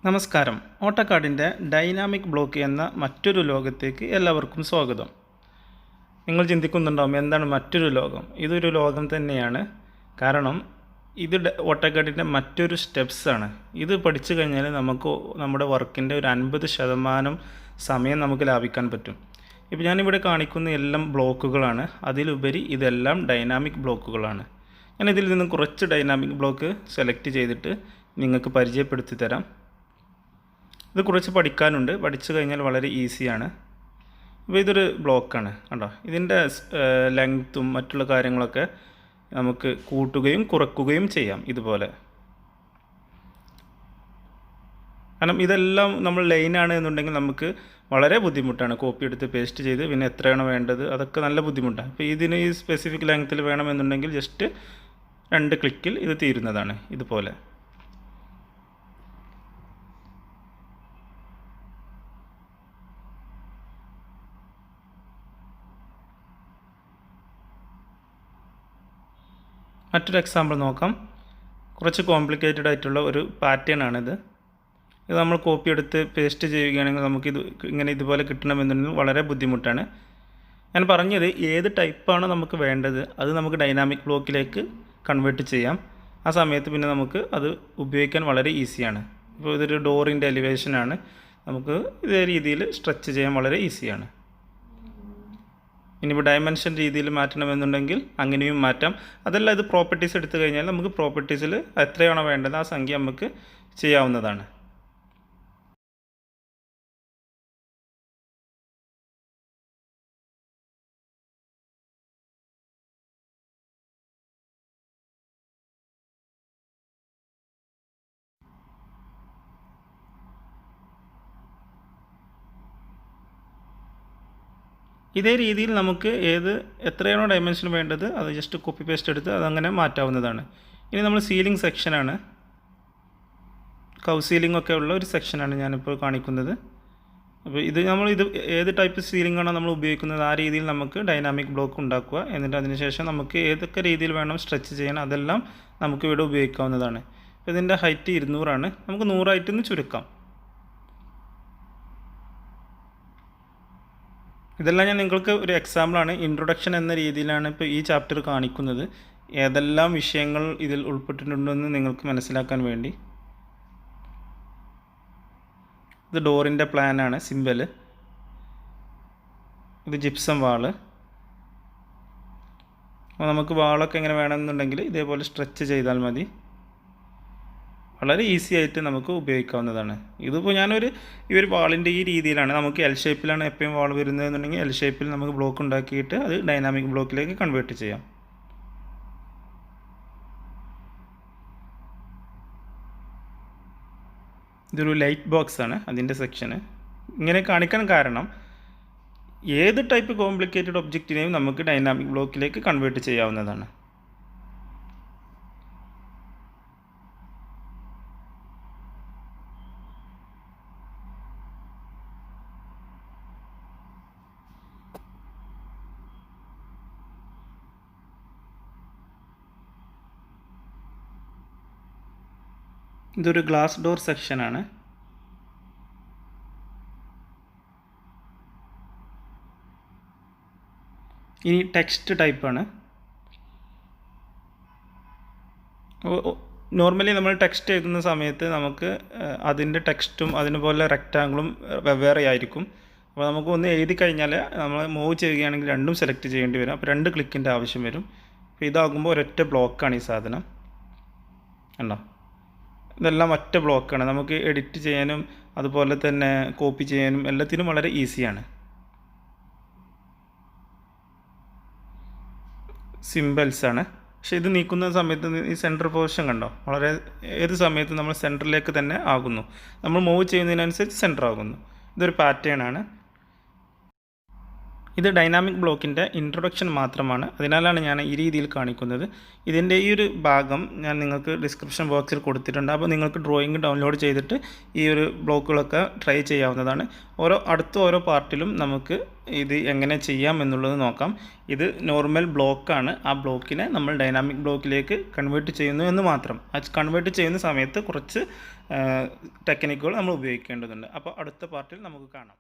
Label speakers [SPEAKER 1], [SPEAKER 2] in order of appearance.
[SPEAKER 1] നമസ്കാരം. ഓട്ടോകാഡിൻ്റെ dynamic block എന്ന മറ്റൊരു ലോകത്തേക്ക് എല്ലാവർക്കും സ്വാഗതം. നിങ്ങൾ ചിന്തിക്കുന്നുണ്ടാവും, എന്താണ് മറ്റൊരു ലോകം? ഇതൊരു ലോകം തന്നെയാണ്. കാരണം ഇത് ഓട്ടോകാഡിൻ്റെ മറ്റൊരു സ്റ്റെപ്സാണ്. ഇത് പഠിച്ചു കഴിഞ്ഞാൽ നമുക്ക് നമ്മുടെ വർക്കിൻ്റെ ഒരു 50% സമയം നമുക്ക് ലാഭിക്കാൻ പറ്റും. ഇപ്പോൾ ഞാനിവിടെ കാണിക്കുന്ന എല്ലാം ബ്ലോക്കുകളാണ്. അതിലുപരി ഇതെല്ലാം ഡൈനാമിക് ബ്ലോക്കുകളാണ്. ഞാൻ ഇതിൽ നിന്ന് കുറച്ച് ഡൈനാമിക് ബ്ലോക്ക് സെലക്ട് ചെയ്തിട്ട് നിങ്ങൾക്ക് പരിചയപ്പെടുത്തി തരാം. ഇത് കുറച്ച് പഠിക്കാനുണ്ട്. പഠിച്ചു കഴിഞ്ഞാൽ വളരെ ഈസിയാണ്. അപ്പോൾ ഇതൊരു ബ്ലോക്കാണ്, കണ്ടോ. ഇതിൻ്റെ ലെങ്ത്തും മറ്റുള്ള കാര്യങ്ങളൊക്കെ നമുക്ക് കൂട്ടുകയും കുറയ്ക്കുകയും ചെയ്യാം ഇതുപോലെ. കാരണം ഇതെല്ലാം നമ്മൾ ലൈനാണ് എന്നുണ്ടെങ്കിൽ നമുക്ക് വളരെ ബുദ്ധിമുട്ടാണ്. കോപ്പി എടുത്ത് പേസ്റ്റ് ചെയ്ത് പിന്നെ എത്രയാണോ വേണ്ടത് അതൊക്കെ നല്ല ബുദ്ധിമുട്ടാണ്. അപ്പോൾ ഇതിന് ഈ സ്പെസിഫിക് ലെങ്ത്തിൽ വേണമെന്നുണ്ടെങ്കിൽ ജസ്റ്റ് 2 ക്ലിക്കിൽ ഇത് തീരുന്നതാണ് ഇതുപോലെ. മറ്റൊരു എക്സാമ്പിൾ നോക്കാം. കുറച്ച് കോംപ്ലിക്കേറ്റഡ് ആയിട്ടുള്ള ഒരു പാറ്റേൺ ആണിത്. ഇത് നമ്മൾ കോപ്പി എടുത്ത് പേസ്റ്റ് ചെയ്യുകയാണെങ്കിൽ നമുക്കിത് ഇതുപോലെ കിട്ടണമെന്നുണ്ടെങ്കിൽ വളരെ ബുദ്ധിമുട്ടാണ്. ഞാൻ പറഞ്ഞത് ഏത് ടൈപ്പാണ് നമുക്ക് വേണ്ടത് അത് നമുക്ക് ഡൈനാമിക് ബ്ലോക്കിലേക്ക് കൺവേർട്ട് ചെയ്യാം. ആ സമയത്ത് പിന്നെ നമുക്ക് അത് ഉപയോഗിക്കാൻ വളരെ ഈസിയാണ്. ഇപ്പോൾ ഇതൊരു ഡോറിൻ്റെ എലിവേഷനാണ്. നമുക്ക് ഇതേ രീതിയിൽ സ്ട്രെച്ച് ചെയ്യാൻ വളരെ ഈസിയാണ്. ഇനിയിപ്പോൾ ഡയമെൻഷൻ രീതിയിൽ മാറ്റണമെന്നുണ്ടെങ്കിൽ അങ്ങനെയും മാറ്റാം. അതല്ല, ഇത് പ്രോപ്പർട്ടീസ് എടുത്തു കഴിഞ്ഞാൽ നമുക്ക് പ്രോപ്പർട്ടീസിൽ എത്രയാണോ വേണ്ടത് ആ സംഖ്യ നമുക്ക് ചെയ്യാവുന്നതാണ്. ഇതേ രീതിയിൽ നമുക്ക് എത്രയാണോ ഡയമെൻഷൻ വേണ്ടത് അത് ജസ്റ്റ് കോപ്പി പേസ്റ്റ് എടുത്ത് അതങ്ങനെ മാറ്റാവുന്നതാണ്. ഇനി നമ്മൾ സീലിംഗ് സെക്ഷനാണ്. കവ് സീലിംഗ് ഒക്കെ ഉള്ള ഒരു സെക്ഷനാണ് ഞാനിപ്പോൾ കാണിക്കുന്നത്. അപ്പോൾ നമ്മൾ ഏത് ടൈപ്പ് സീലിംഗ് ആണോ നമ്മൾ ഉപയോഗിക്കുന്നത് ആ രീതിയിൽ നമുക്ക് ഡൈനാമിക് ബ്ലോക്ക് ഉണ്ടാക്കുക. എന്നിട്ട് അതിനുശേഷം നമുക്ക് ഏതൊക്കെ രീതിയിൽ വേണം സ്ട്രെച്ച് ചെയ്യാൻ അതെല്ലാം നമുക്ക് ഇവിടെ ഉപയോഗിക്കാവുന്നതാണ്. അപ്പോൾ ഇതിൻ്റെ ഹൈറ്റ് 200 ആണ്. നമുക്ക് 100 ആയിട്ടൊന്ന് ചുരുക്കാം. ഇതെല്ലാം ഞാൻ നിങ്ങൾക്ക് ഒരു എക്സാമ്പിളാണ്, ഇൻട്രൊഡക്ഷൻ എന്ന രീതിയിലാണ് ഇപ്പോൾ ഈ ചാപ്റ്റർ കാണിക്കുന്നത്. ഏതെല്ലാം വിഷയങ്ങൾ ഇതിൽ ഉൾപ്പെട്ടിട്ടുണ്ടെന്ന് നിങ്ങൾക്ക് മനസ്സിലാക്കാൻ വേണ്ടി. ഇത് ഡോറിൻ്റെ പ്ലാനാണ്, സിമ്പൽ. ഇത് ജിപ്സം വാള്. അപ്പോൾ നമുക്ക് വാളൊക്കെ എങ്ങനെ വേണമെന്നുണ്ടെങ്കിൽ ഇതേപോലെ സ്ട്രെച്ച് ചെയ്താൽ മതി. വളരെ ഈസി ആയിട്ട് നമുക്ക് ഉപയോഗിക്കാവുന്നതാണ്. ഇതിപ്പോൾ ഈ ഒരു വാളിൻ്റെ ഈ രീതിയിലാണ്. നമുക്ക് എൽ ഷേപ്പിലാണ് എപ്പോഴും വാൾ വരുന്നതെന്നുണ്ടെങ്കിൽ എൽ ഷേപ്പിൽ നമുക്ക് ബ്ലോക്ക് ഉണ്ടാക്കിയിട്ട് അത് ഡൈനാമിക് ബ്ലോക്കിലേക്ക് കൺവേർട്ട് ചെയ്യാം. ഇതൊരു ലൈറ്റ് ബോക്സ് ആണ്, അതിൻ്റെ സെക്ഷന്. ഇങ്ങനെ കാണിക്കാൻ കാരണം ഏത് ടൈപ്പ് കോംപ്ലിക്കേറ്റഡ് ഒബ്ജക്റ്റിനെയും നമുക്ക് ഡൈനാമിക് ബ്ലോക്കിലേക്ക് കൺവേർട്ട് ചെയ്യാവുന്നതാണ്. ഇതൊരു ഗ്ലാസ് ഡോർ സെക്ഷനാണ്. ഇനി ടെക്സ്റ്റ് ടൈപ്പാണ്. നോർമലി നമ്മൾ ടെക്സ്റ്റ് എഴുതുന്ന സമയത്ത് നമുക്ക് അതിൻ്റെ ടെക്സ്റ്റും അതിനുപോലെ റെക്റ്റാങ്കിളും വെവ്വേറെ ആയിരിക്കും. അപ്പോൾ നമുക്ക് ഒന്ന് എഴുതി കഴിഞ്ഞാൽ നമ്മൾ മൂവ് ചെയ്യുകയാണെങ്കിൽ രണ്ടും സെലക്ട് ചെയ്യേണ്ടി വരും. അപ്പോൾ 2 ക്ലിക്കിൻ്റെ ആവശ്യം വരും. അപ്പോൾ ഇതാകുമ്പോൾ ഒരൊറ്റ ബ്ലോക്കാണ് ഈ സാധനം, കണ്ടോ. ഇതെല്ലാം ഒറ്റ ബ്ലോക്കാണ്. നമുക്ക് എഡിറ്റ് ചെയ്യാനും അതുപോലെ തന്നെ കോപ്പി ചെയ്യാനും എല്ലാത്തിനും വളരെ ഈസിയാണ്. സിമ്പിൾസാണ്. പക്ഷേ ഇത് നീക്കുന്ന സമയത്ത് ഈ സെൻറ്റർ പൊസിഷൻ കണ്ടോ, വളരെ ഏത് സമയത്തും നമ്മൾ സെൻറ്ററിലേക്ക് തന്നെ ആകുന്നു. നമ്മൾ മൂവ് ചെയ്യുന്നതിനനുസരിച്ച് സെൻറ്റർ ആകുന്നു. ഇതൊരു പാറ്റേൺ ആണ്. ഇത് ഡൈനാമിക് ബ്ലോക്കിൻ്റെ ഇൻട്രൊഡക്ഷൻ മാത്രമാണ്. അതിനാലാണ് ഞാൻ ഈ രീതിയിൽ കാണിക്കുന്നത്. ഇതിൻ്റെ ഈ ഒരു ഭാഗം ഞാൻ നിങ്ങൾക്ക് ഡിസ്ക്രിപ്ഷൻ ബോക്സിൽ കൊടുത്തിട്ടുണ്ട്. അപ്പോൾ നിങ്ങൾക്ക് ഡ്രോയിങ് ഡൗൺലോഡ് ചെയ്തിട്ട് ഈ ഒരു ബ്ലോക്കുകളൊക്കെ ട്രൈ ചെയ്യാവുന്നതാണ്. ഓരോ പാർട്ടിലും നമുക്ക് ഇത് എങ്ങനെ ചെയ്യാം എന്നുള്ളത് നോക്കാം. ഇത് നോർമൽ ബ്ലോക്കാണ്. ആ ബ്ലോക്കിനെ നമ്മൾ ഡൈനാമിക് ബ്ലോക്കിലേക്ക് കൺവേർട്ട് ചെയ്യുന്നു എന്ന് മാത്രം. ആ കൺവേർട്ട് ചെയ്യുന്ന സമയത്ത് കുറച്ച് ടെക്നിക്കുകൾ നമ്മൾ ഉപയോഗിക്കേണ്ടതുണ്ട്. അപ്പോൾ അടുത്ത പാർട്ടിൽ നമുക്ക് കാണാം.